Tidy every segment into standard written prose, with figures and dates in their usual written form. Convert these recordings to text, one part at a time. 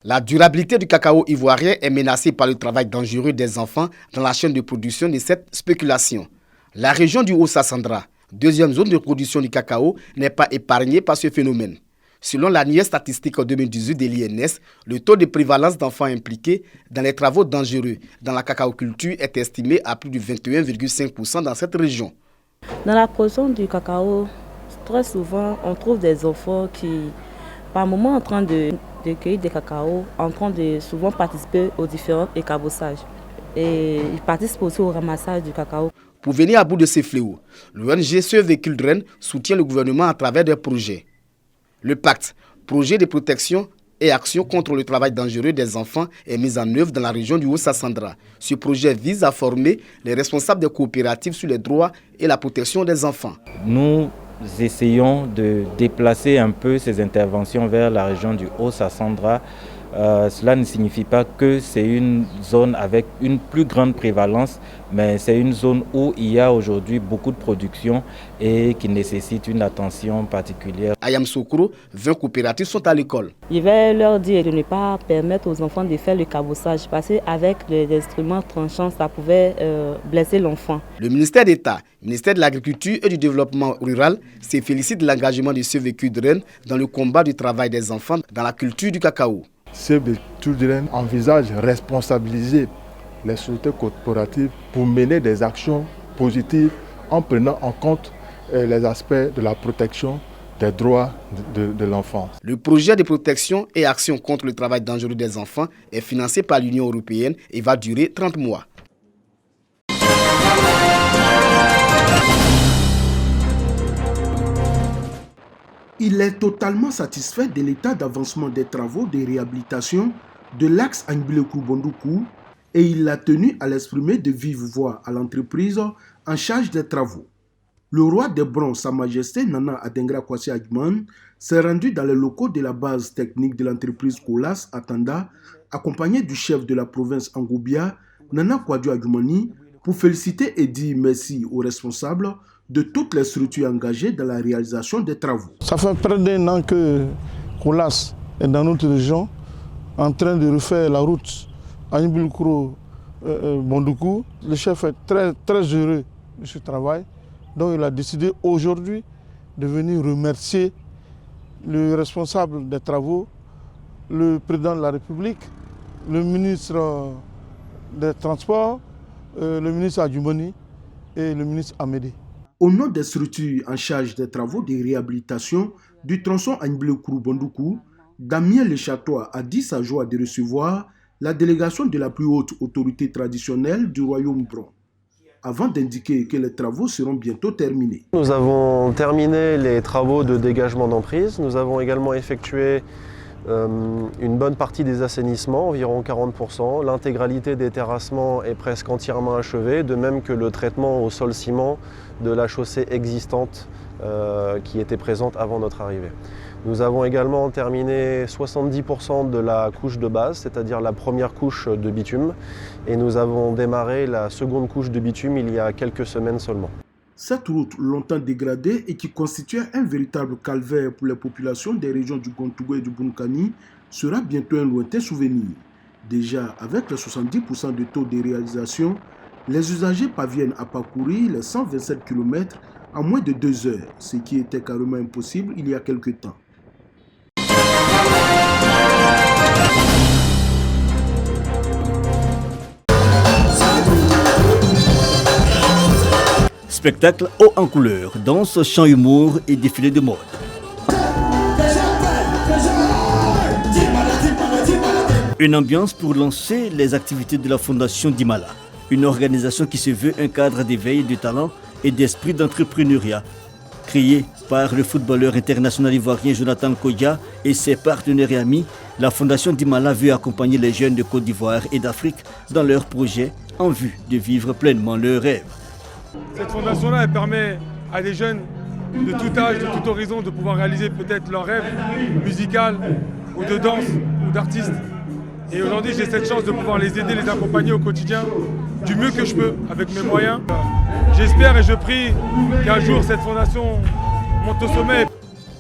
La durabilité du cacao ivoirien est menacée par le travail dangereux des enfants dans la chaîne de production de cette spéculation. La région du Haut-Sassandra, deuxième zone de production du cacao, n'est pas épargnée par ce phénomène. Selon l'annuaire statistique 2018 de l'INS, le taux de prévalence d'enfants impliqués dans les travaux dangereux dans la cacaoculture est estimé à plus de 21,5% dans cette région. Dans la production du cacao, très souvent, on trouve des enfants qui, par moment, en train de cueillir des cacao, en train de souvent participer aux différents écabossages. Et ils participent aussi au ramassage du cacao. Pour venir à bout de ces fléaux, l'ONG Save Children soutient le gouvernement à travers des projets. Le pacte, projet de protection et action contre le travail dangereux des enfants, est mis en œuvre dans la région du Haut-Sassandra. Ce projet vise à former les responsables des coopératives sur les droits et la protection des enfants. Nous essayons de déplacer un peu ces interventions vers la région du Haut-Sassandra. Cela ne signifie pas que c'est une zone avec une plus grande prévalence, mais c'est une zone où il y a aujourd'hui beaucoup de production et qui nécessite une attention particulière. À Yamsoukro, 20 coopératives sont à l'école. Je vais leur dire de ne pas permettre aux enfants de faire le cabossage parce qu'avec les instruments tranchants, ça pouvait blesser l'enfant. Le ministère d'État, ministère de l'Agriculture et du Développement rural se félicite de l'engagement de Save Children dans le combat du travail des enfants dans la culture du cacao. Save Children envisage de responsabiliser les sociétés coopératives pour mener des actions positives en prenant en compte les aspects de la protection des droits de l'enfant. Le projet de protection et action contre le travail dangereux des enfants est financé par l'Union européenne et va durer 30 mois. Il est totalement satisfait de l'état d'avancement des travaux de réhabilitation de l'axe Angbile-Koubondoukou et il a tenu à l'exprimer de vive voix à l'entreprise en charge des travaux. Le roi des bronzes, Sa Majesté Nana Adengra Kwasi Adjumani, s'est rendu dans les locaux de la base technique de l'entreprise Colas à Tanda, accompagné du chef de la province Angoubia, Nana Kwadjo Adjumani, pour féliciter et dire merci aux responsables de toutes les structures engagées dans la réalisation des travaux. Ça fait près d'1 an que Colas est dans notre région en train de refaire la route Angbile-Koubondoukou. Le chef est très heureux de ce travail. Donc il a décidé aujourd'hui de venir remercier le responsable des travaux, le président de la République, le ministre des Transports, le ministre Adjumani et le ministre Amédée. Au nom des structures en charge des travaux de réhabilitation du tronçon Angbile-Koubondoukou, Damien Lechatois a dit sa joie de recevoir la délégation de la plus haute autorité traditionnelle du royaume Bron, avant d'indiquer que les travaux seront bientôt terminés. Nous avons terminé les travaux de dégagement d'emprise. Nous avons également effectué une bonne partie des assainissements, environ 40%. L'intégralité des terrassements est presque entièrement achevée, de même que le traitement au sol ciment de la chaussée existante qui était présente avant notre arrivée. Nous avons également terminé 70% de la couche de base, c'est-à-dire la première couche de bitume, et nous avons démarré la seconde couche de bitume il y a quelques semaines seulement. Cette route, longtemps dégradée et qui constituait un véritable calvaire pour les populations des régions du Gontougou et du Bunkani, sera bientôt un lointain souvenir. Déjà, avec les 70% de taux de réalisation, les usagers parviennent à parcourir les 127 km en moins de 2 heures, ce qui était carrément impossible il y a quelques temps. Spectacle haut en couleur, danse, chant humour et défilé de mode. Une ambiance pour lancer les activités de la Fondation Dimala, une organisation qui se veut un cadre d'éveil de talent et d'esprit d'entrepreneuriat. Créée par le footballeur international ivoirien Jonathan Kodja et ses partenaires et amis, la Fondation Dimala veut accompagner les jeunes de Côte d'Ivoire et d'Afrique dans leurs projets en vue de vivre pleinement leurs rêves. Cette fondation-là, elle permet à des jeunes de tout âge, de tout horizon, de pouvoir réaliser peut-être leurs rêves musical ou de danse ou d'artiste. Et aujourd'hui, j'ai cette chance de pouvoir les aider, les accompagner au quotidien du mieux que je peux, avec mes moyens. J'espère et je prie qu'un jour, cette fondation monte au sommet.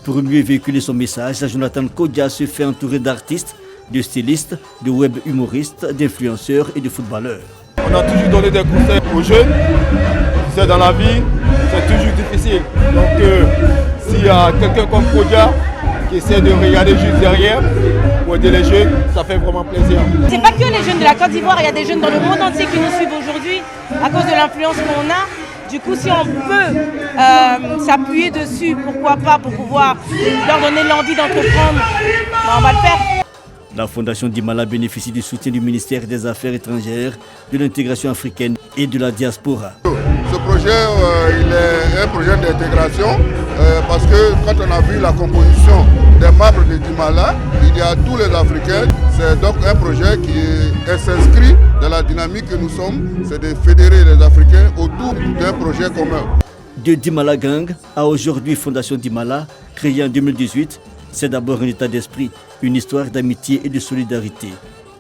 Pour mieux véhiculer son message, Jonathan Kodja se fait entourer d'artistes de stylistes, de web humoristes, d'influenceurs et de footballeurs. On a toujours donné des conseils aux jeunes. C'est dans la vie, c'est toujours difficile. Donc s'il y a quelqu'un comme Kodja qui essaie de regarder juste derrière pour aider les jeunes, ça fait vraiment plaisir. C'est pas que les jeunes de la Côte d'Ivoire, il y a des jeunes dans le monde entier qui nous suivent aujourd'hui à cause de l'influence qu'on a. Du coup, si on peut s'appuyer dessus, pourquoi pas, pour pouvoir leur donner l'envie d'entreprendre, on va le faire. La Fondation Dimala bénéficie du soutien du ministère des Affaires étrangères, de l'intégration africaine et de la diaspora. Ce projet, il est un projet d'intégration parce que quand on a vu la composition des membres de Dimala, il y a tous les Africains. C'est donc un projet qui s'inscrit dans la dynamique que nous sommes, c'est de fédérer les Africains autour d'un projet commun. De Dimala Gang à aujourd'hui Fondation Dimala, créée en 2018, c'est d'abord un état d'esprit, une histoire d'amitié et de solidarité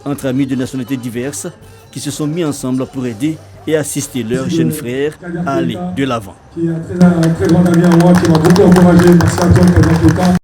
entre amis de nationalités diverses qui se sont mis ensemble pour aider et assister leurs jeunes frères à aller de l'avant. Qui est un très grand ami à moi, qui m'a beaucoup encouragé. Merci à toi pour votre temps.